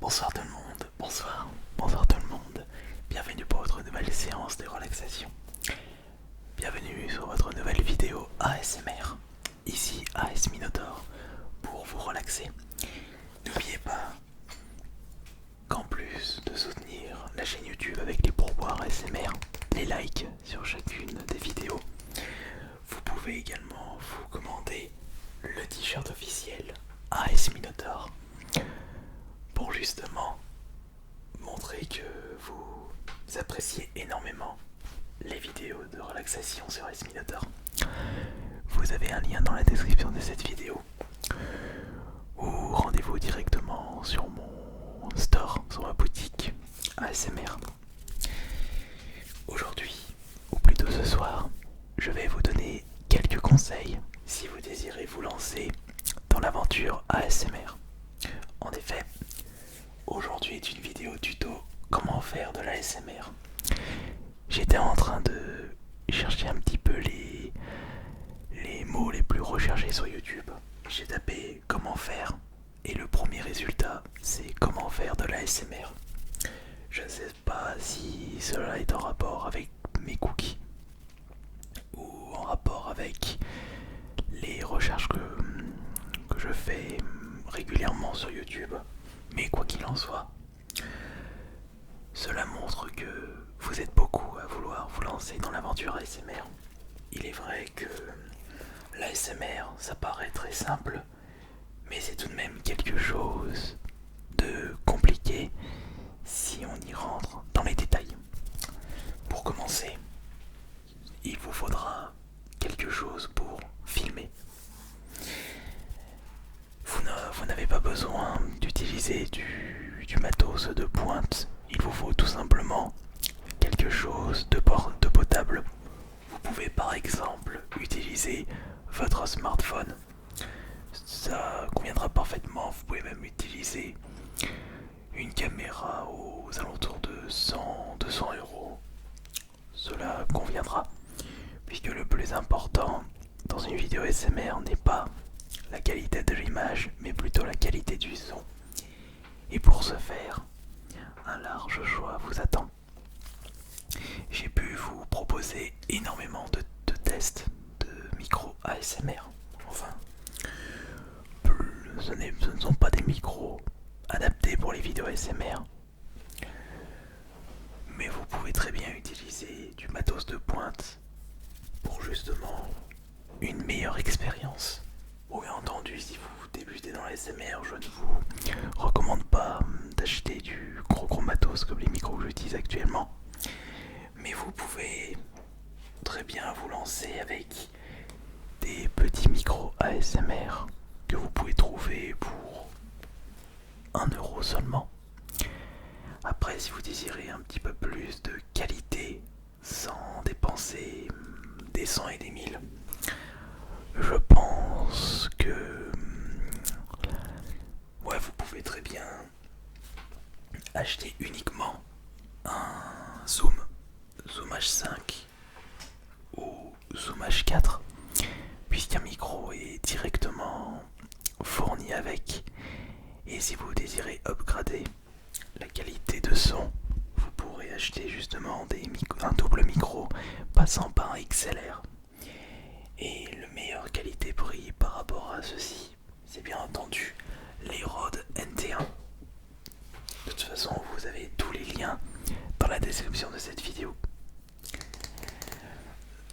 Bonsoir tout le monde, bonsoir tout le monde. Bienvenue pour votre nouvelle séance de relaxation. Bienvenue sur votre nouvelle vidéo ASMR. Ici AS Minotaur pour vous relaxer. N'oubliez pas qu'en plus de soutenir la chaîne YouTube avec les pourboires ASMR, les likes sur chacune des vidéos, vous pouvez également vous commander le t-shirt officiel AS Minotaur pour justement montrer que vous appréciez énormément les vidéos de relaxation sur AS Minotaur. Vous avez un lien dans la description de cette vidéo ou rendez-vous directement sur mon store, sur ma boutique ASMR. Aujourd'hui, ou plutôt ce soir, je vais vous donner quelques conseils si vous désirez vous lancer dans l'aventure ASMR. En effet, aujourd'hui est une vidéo tuto comment faire de l'ASMR. J'étais en train de chercher un petit peu les mots les plus recherchés sur YouTube. J'ai tapé comment faire et le premier résultat c'est comment faire de l'ASMR. Je ne sais pas si cela est en rapport avec mes cookies ou en rapport avec les recherches que je fais régulièrement sur YouTube. Mais quoi qu'il en soit, cela montre que vous êtes beaucoup à vouloir vous lancer dans l'aventure ASMR. Il est vrai que l'ASMR, ça paraît très simple, mais c'est tout de même quelque chose de compliqué si on y rentre dans les détails. Pour commencer, il vous faudra quelque chose pour filmer. Vous n'avez pas besoin d'utiliser du matos de pointe. Il vous faut tout simplement quelque chose de potable. Vous pouvez par exemple utiliser votre smartphone. Ça conviendra parfaitement. Vous pouvez même utiliser une caméra aux alentours de 100-200 euros. Cela conviendra, puisque le plus important dans une vidéo ASMR n'est pas la qualité de l'image, mais plutôt la qualité du son. Et pour ce faire, un large choix vous attend. J'ai pu vous proposer énormément de tests de micros ASMR. Enfin, ce ne sont pas des micros adaptés pour les vidéos ASMR, mais vous pouvez très bien utiliser du matos de pointe pour justement une meilleure expérience. Bien entendu, si vous débutez dans l'ASMR, je ne vous recommande pas d'acheter du gros matos comme les micros que j'utilise actuellement. Mais vous pouvez très bien vous lancer avec des petits micros ASMR que vous pouvez trouver pour 1 € seulement. Après, si vous désirez un petit peu plus de qualité sans dépenser des cents et des mille, je pense que vous pouvez très bien acheter uniquement un Zoom H5 ou Zoom H4, puisqu'un micro est directement fourni avec. Et si vous désirez upgrader la qualité de son, vous pourrez acheter justement un double micro passant par un XLR. Et le meilleur qualité-prix par rapport à ceci, c'est bien entendu les Rode NT1. De toute façon, vous avez tous les liens dans la description de cette vidéo.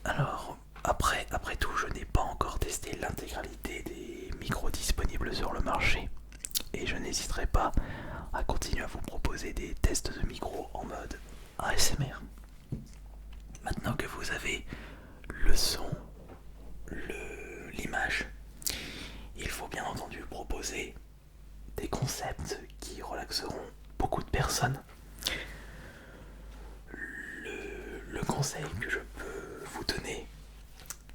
Alors, après tout, je n'ai pas encore testé l'intégralité des micros disponibles sur le marché. Et je n'hésiterai pas à continuer à vous proposer des tests de micros en mode ASMR. Maintenant que vous avez le son, l'image, il faut bien entendu proposer des concepts qui relaxeront beaucoup de personnes. Le conseil que je peux vous donner,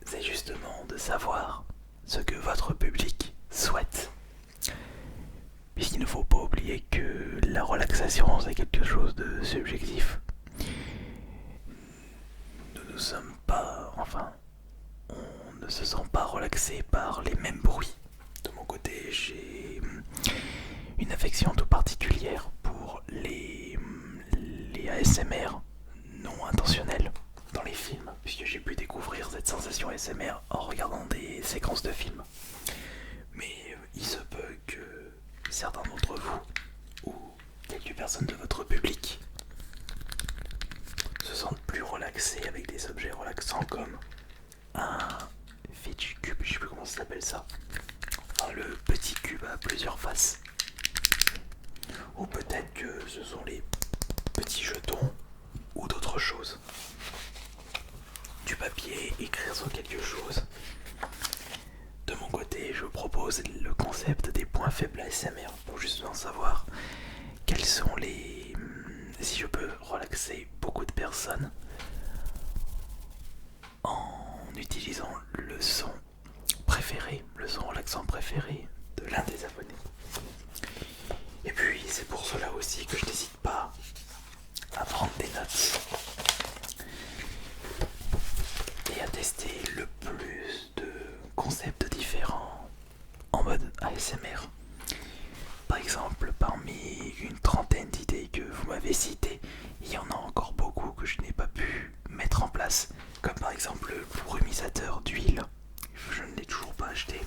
c'est justement de savoir ce que votre public souhaite. Puisqu'il ne faut pas oublier que la relaxation, c'est quelque chose de subjectif. Nous ne sommes pas, on ne se sent pas relaxé par les mêmes bruits. De mon côté, j'ai une affection tout particulière personnes de votre public se sentent plus relaxées avec des objets relaxants comme un Fidget Cube, je sais plus comment ça s'appelle ça, enfin, le petit cube à plusieurs faces, ou peut-être que ce sont les petits jetons ou d'autres choses, du papier, écrire sur quelque chose. De mon côté, je propose le concept des points faibles ASMR pour justement savoir quels sont les... si je peux relaxer beaucoup de personnes en utilisant le son préféré, le son relaxant préféré de l'un des abonnés. Et puis c'est pour cela aussi que je n'hésite pas à prendre des notes et à tester le plus de concepts différents en mode ASMR. Par exemple, parmi une trentaine d'idées que vous m'avez citées, il y en a encore beaucoup que je n'ai pas pu mettre en place, comme par exemple le brumisateur d'huile, je ne l'ai toujours pas acheté,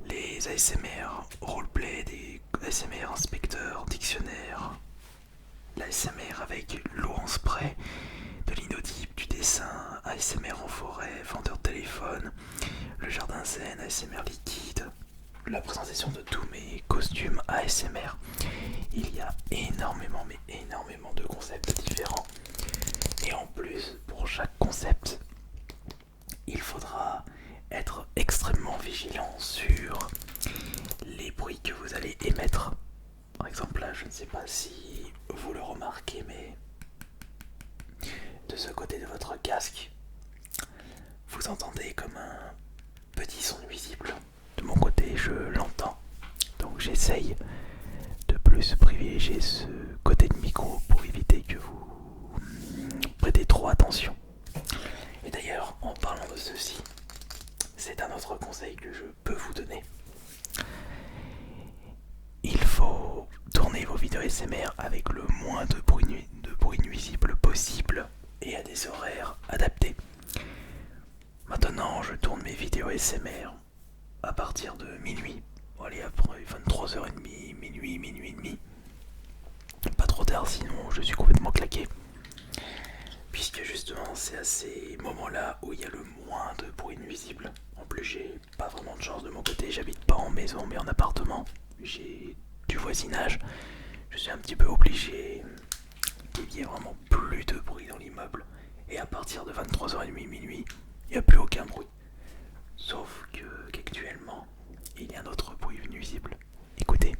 les ASMR roleplay, des ASMR inspecteurs, dictionnaire, l'ASMR avec l'eau en spray, de l'inaudible, du dessin, ASMR en forêt, vendeur de téléphone, le jardin zen, ASMR liquide, la présentation de tous mes costumes ASMR. Il y a énormément, mais énormément de concepts différents. Et en plus, pour chaque concept, il faudra être extrêmement vigilant sur les bruits que vous allez émettre. Par exemple, là, je ne sais pas si vous le remarquez, mais de ce côté de votre casque, vous entendez comme un petit son nuisible. De mon côté, je l'entends. Donc j'essaye de plus privilégier ce côté de micro pour éviter que vous prêtez trop attention. Et d'ailleurs, en parlant de ceci, c'est un autre conseil que je peux vous donner. Il faut tourner vos vidéos ASMR avec le moins de bruit nuisible possible et à des horaires adaptés. Maintenant, je tourne mes vidéos ASMR à partir de minuit. Bon, allez, après 23h30, minuit et demi. Pas trop tard, sinon je suis complètement claqué. Puisque justement, c'est à ces moments-là où il y a le moins de bruit nuisible. En plus, j'ai pas vraiment de chance de mon côté. J'habite pas en maison, mais en appartement. J'ai du voisinage. Je suis un petit peu obligé qu'il y ait vraiment plus de bruit dans l'immeuble. Et à partir de 23h30, minuit, il n'y a plus aucun bruit. Sauf qu'actuellement, il y a un autre bruit nuisible. Écoutez.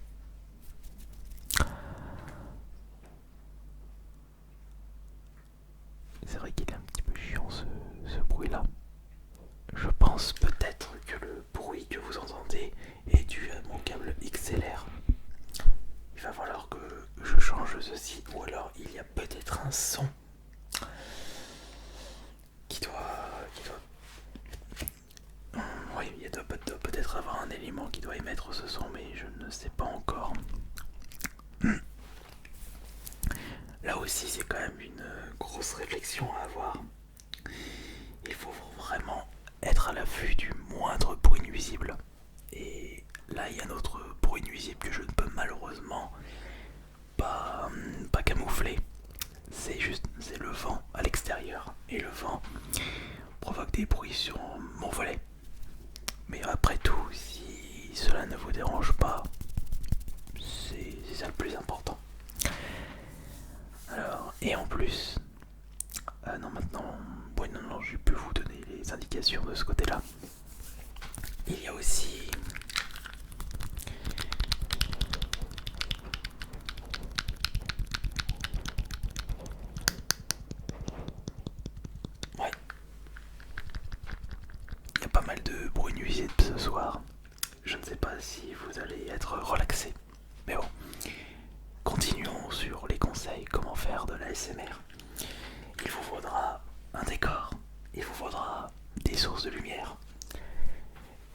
C'est vrai qu'il est un petit peu chiant ce bruit-là. Je pense peut-être que le bruit que vous entendez est dû à mon câble XLR. Il va falloir que je change ceci, ou alors il y a peut-être un son qui doit... Oui, il doit peut-être avoir un élément qui doit émettre ce son, mais je ne sais pas encore. Là aussi, c'est quand même une grosse réflexion à avoir. Il faut vraiment être à l'affût du moindre bruit nuisible. Et là, il y a un autre bruit nuisible que je ne peux malheureusement pas camoufler. C'est le vent à l'extérieur. Et le vent provoque des bruits sur mon volet. Mais après tout, si cela ne vous dérange pas, c'est ça le plus important. Alors, et en plus, non maintenant, oui non, je peux vous donner les indications de ce côté-là. Il y a aussi ouais, il y a pas mal de bruit nuisible ce soir. Je ne sais pas si vous allez être relaxé, mais bon. Continuons sur les conseils, comment faire de l'ASMR. Il vous faudra un décor, il vous faudra des sources de lumière.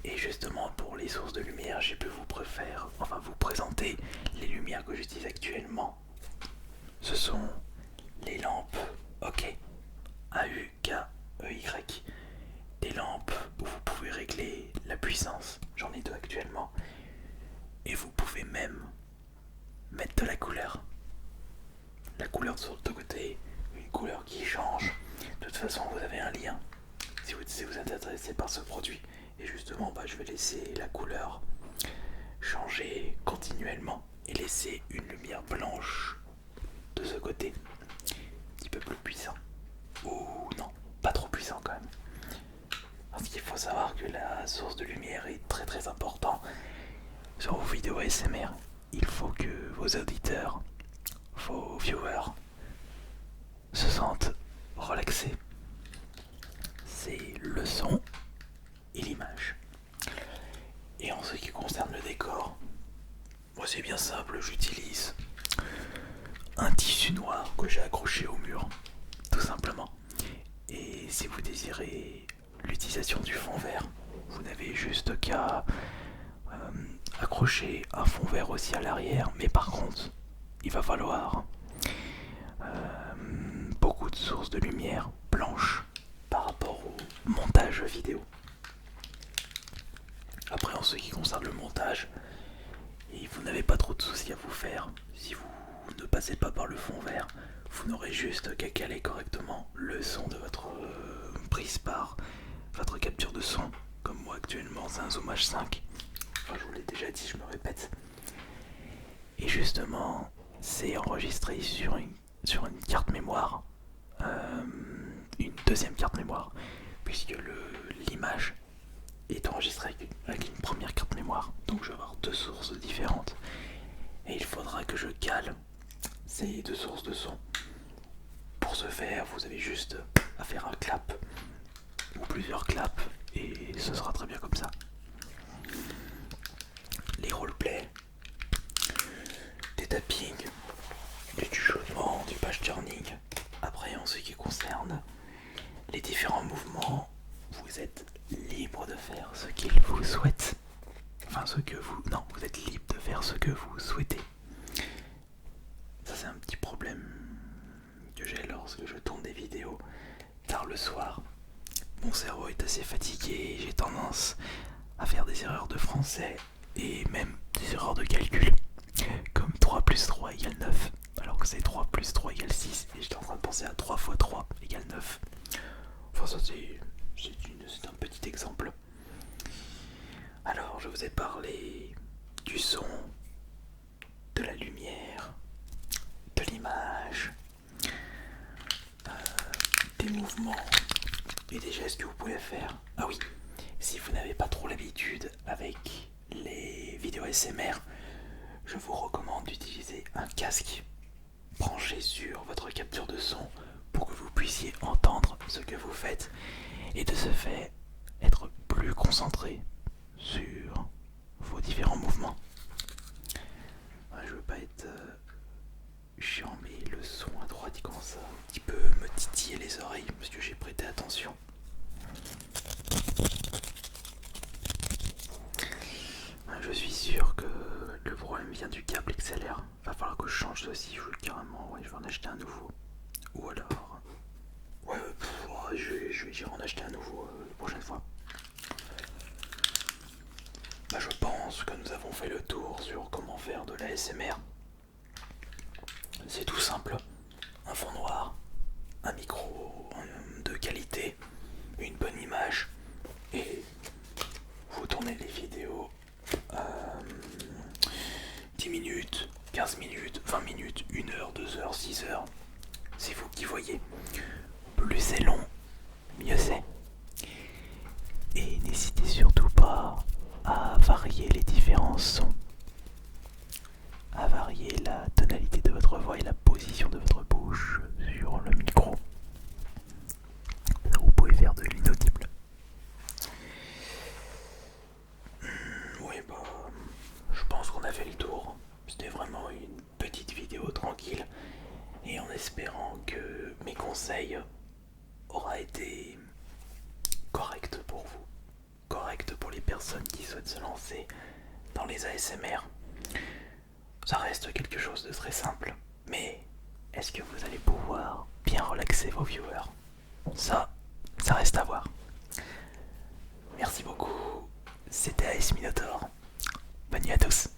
Et justement pour les sources de lumière, j'ai pu vous présenter les lumières que j'utilise actuellement. Ce sont les lampes OK, AUKEY, des lampes où vous pouvez régler la puissance. J'en ai deux actuellement. Et vous pouvez même mettre de la couleur. couleur sur le côté, une couleur qui change. De toute façon, vous avez un lien si vous êtes intéressé par ce produit. Et justement, je vais laisser la couleur changer continuellement et laisser une lumière blanche de ce côté, un petit peu plus puissant. Ou non, pas trop puissant quand même. Parce qu'il faut savoir que la source de lumière est très très importante sur vos vidéos ASMR. Il faut que vos auditeurs, vos viewers se sentent relaxés. C'est le son et l'image. Et en ce qui concerne le décor, moi c'est bien simple, j'utilise un tissu noir que j'ai accroché au mur, tout simplement. Et si vous désirez l'utilisation du fond vert, vous n'avez juste qu'à accrocher un fond vert aussi à l'arrière, mais par contre, il va falloir beaucoup de sources de lumière blanche par rapport au montage vidéo. Après, en ce qui concerne le montage, et vous n'avez pas trop de soucis à vous faire. Si vous ne passez pas par le fond vert, vous n'aurez juste qu'à caler correctement le son de votre prise par votre capture de son. Comme moi actuellement, c'est un Zoom H5. Enfin, je vous l'ai déjà dit, je me répète. Et justement, c'est enregistré sur une carte mémoire, une deuxième carte mémoire, puisque l'image est enregistrée avec une première carte mémoire. Donc je vais avoir deux sources différentes. Et il faudra que je cale ces deux sources de son. Pour ce faire, vous avez juste à faire un clap ou plusieurs claps et ce sera très bien comme ça. Les roleplays, des tappings, du chuchotement, du page turning. Après, en ce qui concerne les différents mouvements, vous êtes libre de faire ce qu'il vous souhaite. Enfin, vous êtes libre de faire ce que vous souhaitez. Ça, c'est un petit problème que j'ai lorsque je tourne des vidéos tard le soir. Mon cerveau est assez fatigué, j'ai tendance à faire des erreurs de français et même des erreurs de calcul, comme 3 plus 3 égale 9, alors que c'est 3 plus 3 égale 6, et j'étais en train de penser à 3 fois 3 égale 9. Enfin, ça c'est un petit exemple. Alors, je vous ai parlé du son, de la lumière, de l'image, des mouvements et des gestes que vous pouvez faire. Ah oui, si vous n'avez pas trop l'habitude avec les vidéos ASMR, je vous recommande d'utiliser un casque branché sur votre capture de son pour que vous puissiez entendre ce que vous faites et de ce fait être plus concentré sur vos différents mouvements. Je veux pas être chiant, mais le son à droite il commence à un petit peu me titiller les oreilles parce que j'ai prêté attention. Je suis sûr que le problème vient du câble XLR. Va falloir que je change ceci, carrément, ouais, je vais en acheter un nouveau. Ou alors... je vais en acheter un nouveau la prochaine fois. Je pense que nous avons fait le tour sur comment faire de l'ASMR. C'est tout simple. Un fond noir, un micro de qualité, une bonne image et vous tournez les vidéos 10 minutes, 15 minutes, 20 minutes, 1 heure, 2 heures, 6 heures. C'est vous qui voyez. Plus c'est long, mieux c'est. Et n'hésitez surtout pas à varier les différents sons, à varier la tonalité de votre voix et la position de votre bouche sur le micro. Vous pouvez faire de l'inaudible. Oui, je pense qu'on a fait le tour. C'était vraiment une petite vidéo tranquille et en espérant que mes conseils aura été corrects pour vous, corrects pour les personnes qui souhaitent se lancer dans les ASMR. Ça reste quelque chose de très simple, mais est-ce que vous allez pouvoir bien relaxer vos viewers? Ça reste à voir. Merci beaucoup, c'était AS Minotaur. Bonne nuit à tous.